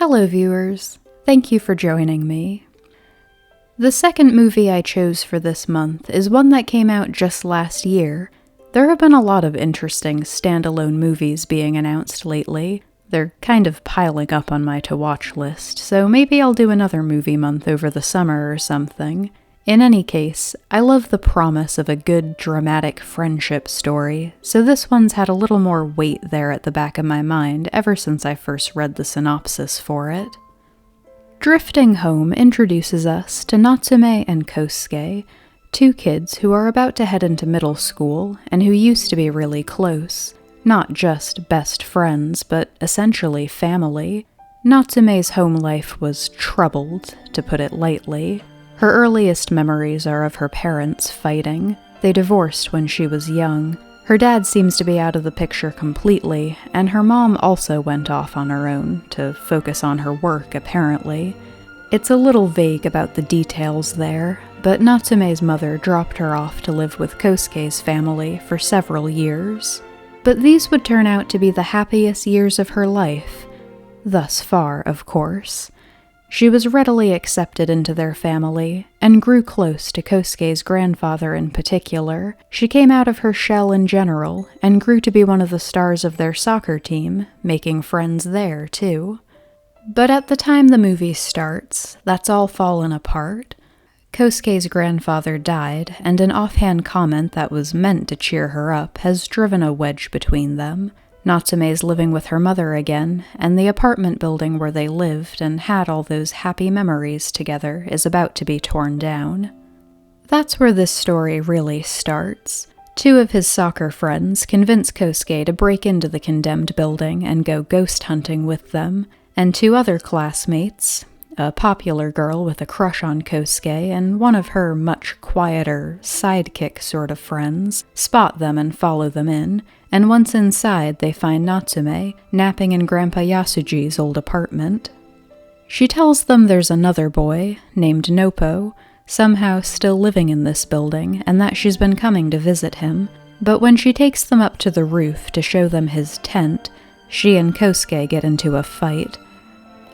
Hello viewers, thank you for joining me. The second movie I chose for this month is one that came out just last year. There have been a lot of interesting standalone movies being announced lately. They're kind of piling up on my to-watch list, so maybe I'll do another movie month over the summer or something. In any case, I love the promise of a good, dramatic friendship story, so this one's had a little more weight there at the back of my mind ever since I first read the synopsis for it. Drifting Home introduces us to Natsume and Kosuke, two kids who are about to head into middle school and who used to be really close. Not just best friends, but essentially family. Natsume's home life was troubled, to put it lightly. Her earliest memories are of her parents fighting. They divorced when she was young. Her dad seems to be out of the picture completely, and her mom also went off on her own to focus on her work, apparently. It's a little vague about the details there, but Natsume's mother dropped her off to live with Kosuke's family for several years. But these would turn out to be the happiest years of her life. Thus far, of course. She was readily accepted into their family, and grew close to Kosuke's grandfather in particular. She came out of her shell in general, and grew to be one of the stars of their soccer team, making friends there, too. But at the time the movie starts, that's all fallen apart. Kosuke's grandfather died, and an offhand comment that was meant to cheer her up has driven a wedge between them. Natsume's living with her mother again, and the apartment building where they lived and had all those happy memories together is about to be torn down. That's where this story really starts. Two of his soccer friends convince Kosuke to break into the condemned building and go ghost hunting with them, and two other classmates, a popular girl with a crush on Kosuke and one of her much quieter, sidekick sort of friends, spot them and follow them in, and once inside they find Natsume napping in Grandpa Yasuji's old apartment. She tells them there's another boy, named Noppo, somehow still living in this building, and that she's been coming to visit him, but when she takes them up to the roof to show them his tent, she and Kosuke get into a fight.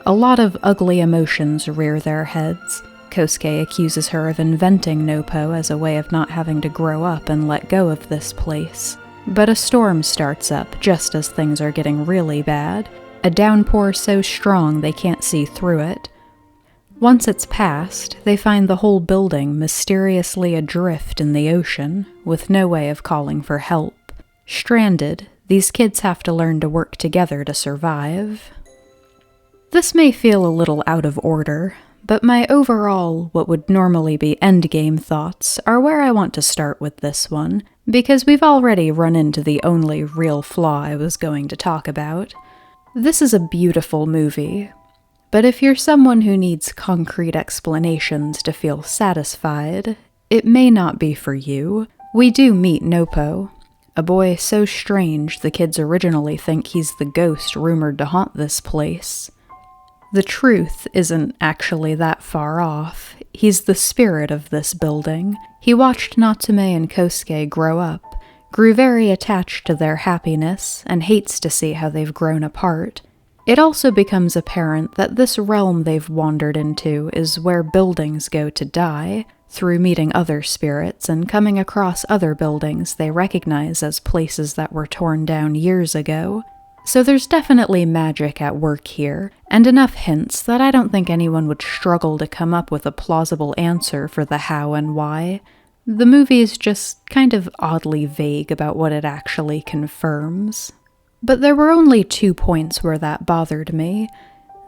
A lot of ugly emotions rear their heads. Kosuke accuses her of inventing Noppo as a way of not having to grow up and let go of this place. But a storm starts up just as things are getting really bad, a downpour so strong they can't see through it. Once it's passed, they find the whole building mysteriously adrift in the ocean, with no way of calling for help. Stranded, these kids have to learn to work together to survive. This may feel a little out of order, but my overall, what would normally be endgame thoughts are where I want to start with this one, because we've already run into the only real flaw I was going to talk about. This is a beautiful movie, but if you're someone who needs concrete explanations to feel satisfied, it may not be for you. We do meet Noppo, a boy so strange the kids originally think he's the ghost rumored to haunt this place. The truth isn't actually that far off. He's the spirit of this building. He watched Natsume and Kosuke grow up, grew very attached to their happiness, and hates to see how they've grown apart. It also becomes apparent that this realm they've wandered into is where buildings go to die, through meeting other spirits and coming across other buildings they recognize as places that were torn down years ago. So there's definitely magic at work here, and enough hints that I don't think anyone would struggle to come up with a plausible answer for the how and why. The movie is just kind of oddly vague about what it actually confirms. But there were only 2 points where that bothered me.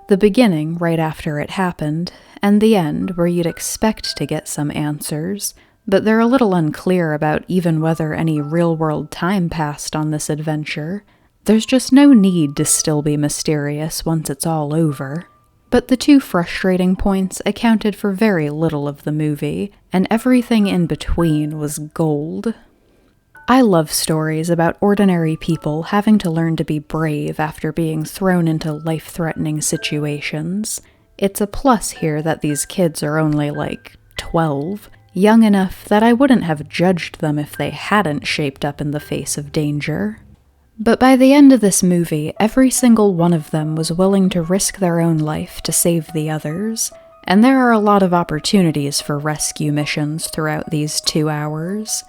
The beginning, right after it happened, and the end, where you'd expect to get some answers, but they're a little unclear about even whether any real-world time passed on this adventure. There's just no need to still be mysterious once it's all over. But the 2 frustrating points accounted for very little of the movie, and everything in between was gold. I love stories about ordinary people having to learn to be brave after being thrown into life-threatening situations. It's a plus here that these kids are only like 12, young enough that I wouldn't have judged them if they hadn't shaped up in the face of danger. But by the end of this movie, every single one of them was willing to risk their own life to save the others, and there are a lot of opportunities for rescue missions throughout these 2 hours.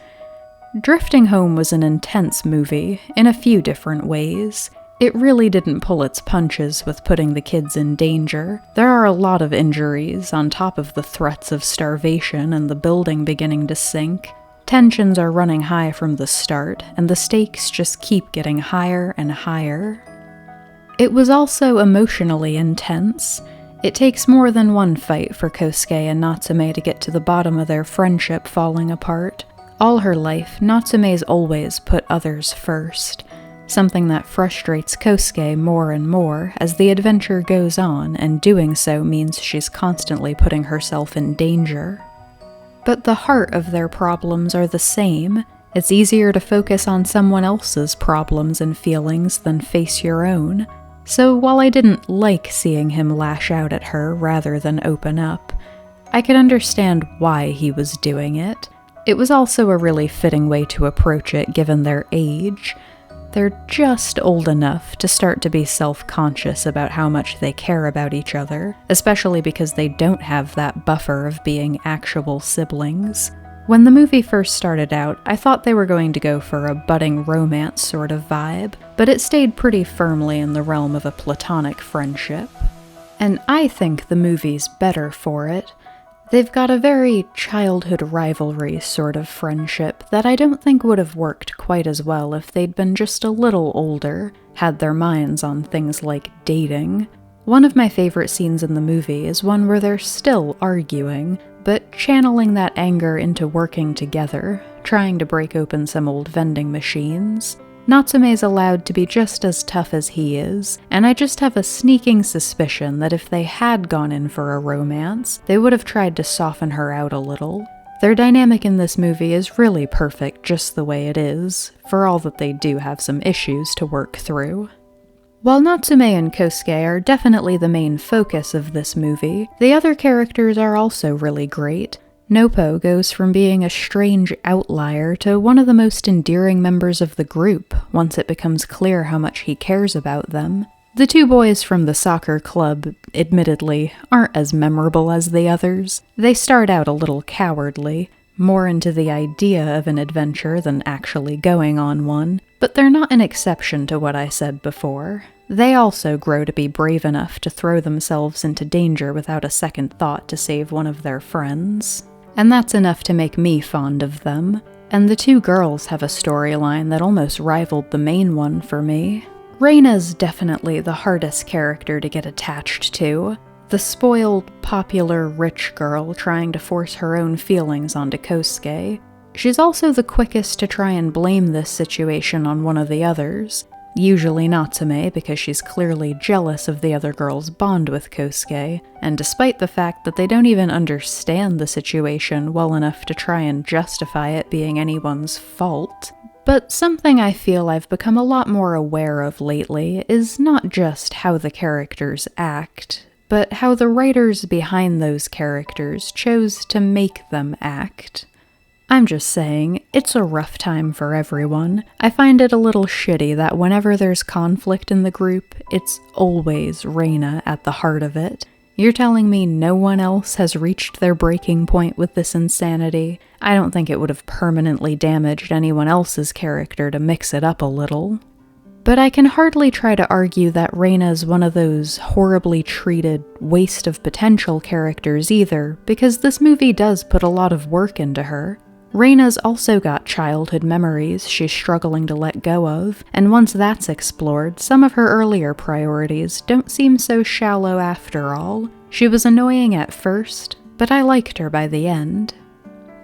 Drifting Home was an intense movie, in a few different ways. It really didn't pull its punches with putting the kids in danger. There are a lot of injuries, on top of the threats of starvation and the building beginning to sink. Tensions are running high from the start, and the stakes just keep getting higher and higher. It was also emotionally intense. It takes more than one fight for Kosuke and Natsume to get to the bottom of their friendship falling apart. All her life, Natsume's always put others first, something that frustrates Kosuke more and more as the adventure goes on, and doing so means she's constantly putting herself in danger. But the heart of their problems are the same. It's easier to focus on someone else's problems and feelings than face your own. So while I didn't like seeing him lash out at her rather than open up, I could understand why he was doing it. It was also a really fitting way to approach it given their age. They're just old enough to start to be self-conscious about how much they care about each other, especially because they don't have that buffer of being actual siblings. When the movie first started out, I thought they were going to go for a budding romance sort of vibe, but it stayed pretty firmly in the realm of a platonic friendship. And I think the movie's better for it. They've got a very childhood rivalry sort of friendship that I don't think would have worked quite as well if they'd been just a little older, had their minds on things like dating. One of my favorite scenes in the movie is one where they're still arguing, but channeling that anger into working together, trying to break open some old vending machines. Natsume's allowed to be just as tough as he is, and I just have a sneaking suspicion that if they had gone in for a romance, they would have tried to soften her out a little. Their dynamic in this movie is really perfect just the way it is, for all that they do have some issues to work through. While Natsume and Kosuke are definitely the main focus of this movie, the other characters are also really great. Noppo goes from being a strange outlier to one of the most endearing members of the group once it becomes clear how much he cares about them. The two boys from the soccer club, admittedly, aren't as memorable as the others. They start out a little cowardly, more into the idea of an adventure than actually going on one, but they're not an exception to what I said before. They also grow to be brave enough to throw themselves into danger without a second thought to save one of their friends. And that's enough to make me fond of them. And the two girls have a storyline that almost rivaled the main one for me. Reina's definitely the hardest character to get attached to. The spoiled, popular, rich girl trying to force her own feelings onto Kosuke. She's also the quickest to try and blame this situation on one of the others. Usually Natsume, because she's clearly jealous of the other girl's bond with Kosuke, and despite the fact that they don't even understand the situation well enough to try and justify it being anyone's fault. But something I feel I've become a lot more aware of lately is not just how the characters act, but how the writers behind those characters chose to make them act. I'm just saying, it's a rough time for everyone. I find it a little shitty that whenever there's conflict in the group, it's always Reina at the heart of it. You're telling me no one else has reached their breaking point with this insanity? I don't think it would have permanently damaged anyone else's character to mix it up a little. But I can hardly try to argue that Reina's one of those horribly treated, waste of potential characters either, because this movie does put a lot of work into her. Reina's also got childhood memories she's struggling to let go of, and once that's explored, some of her earlier priorities don't seem so shallow after all. She was annoying at first, but I liked her by the end.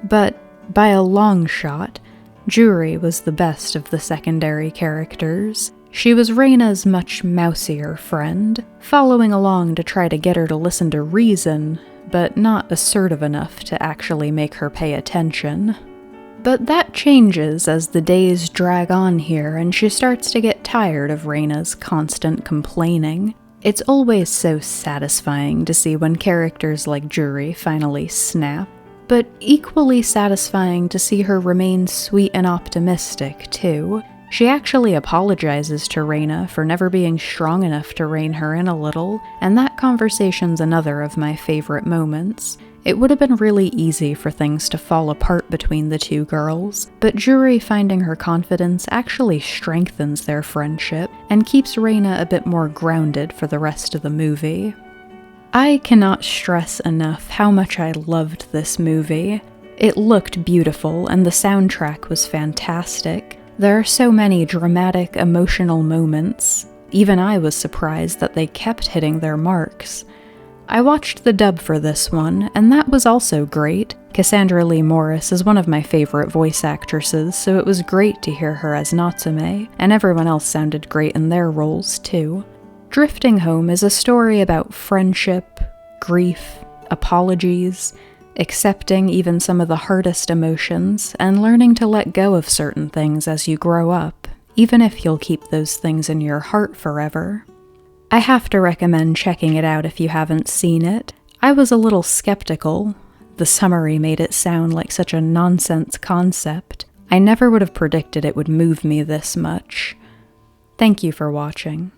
But, by a long shot, Juri was the best of the secondary characters. She was Reina's much mousier friend, following along to try to get her to listen to reason, but not assertive enough to actually make her pay attention. But that changes as the days drag on here and she starts to get tired of Reina's constant complaining. It's always so satisfying to see when characters like Juri finally snap, but equally satisfying to see her remain sweet and optimistic, too. She actually apologizes to Reyna for never being strong enough to rein her in a little, and that conversation's another of my favorite moments. It would have been really easy for things to fall apart between the two girls, but Juri finding her confidence actually strengthens their friendship and keeps Reyna a bit more grounded for the rest of the movie. I cannot stress enough how much I loved this movie. It looked beautiful and the soundtrack was fantastic. There are so many dramatic, emotional moments. Even I was surprised that they kept hitting their marks. I watched the dub for this one, and that was also great. Cassandra Lee Morris is one of my favorite voice actresses, so it was great to hear her as Natsume, and everyone else sounded great in their roles too. Drifting Home is a story about friendship, grief, apologies, accepting even some of the hardest emotions, and learning to let go of certain things as you grow up, even if you'll keep those things in your heart forever. I have to recommend checking it out if you haven't seen it. I was a little skeptical. The summary made it sound like such a nonsense concept. I never would have predicted it would move me this much. Thank you for watching.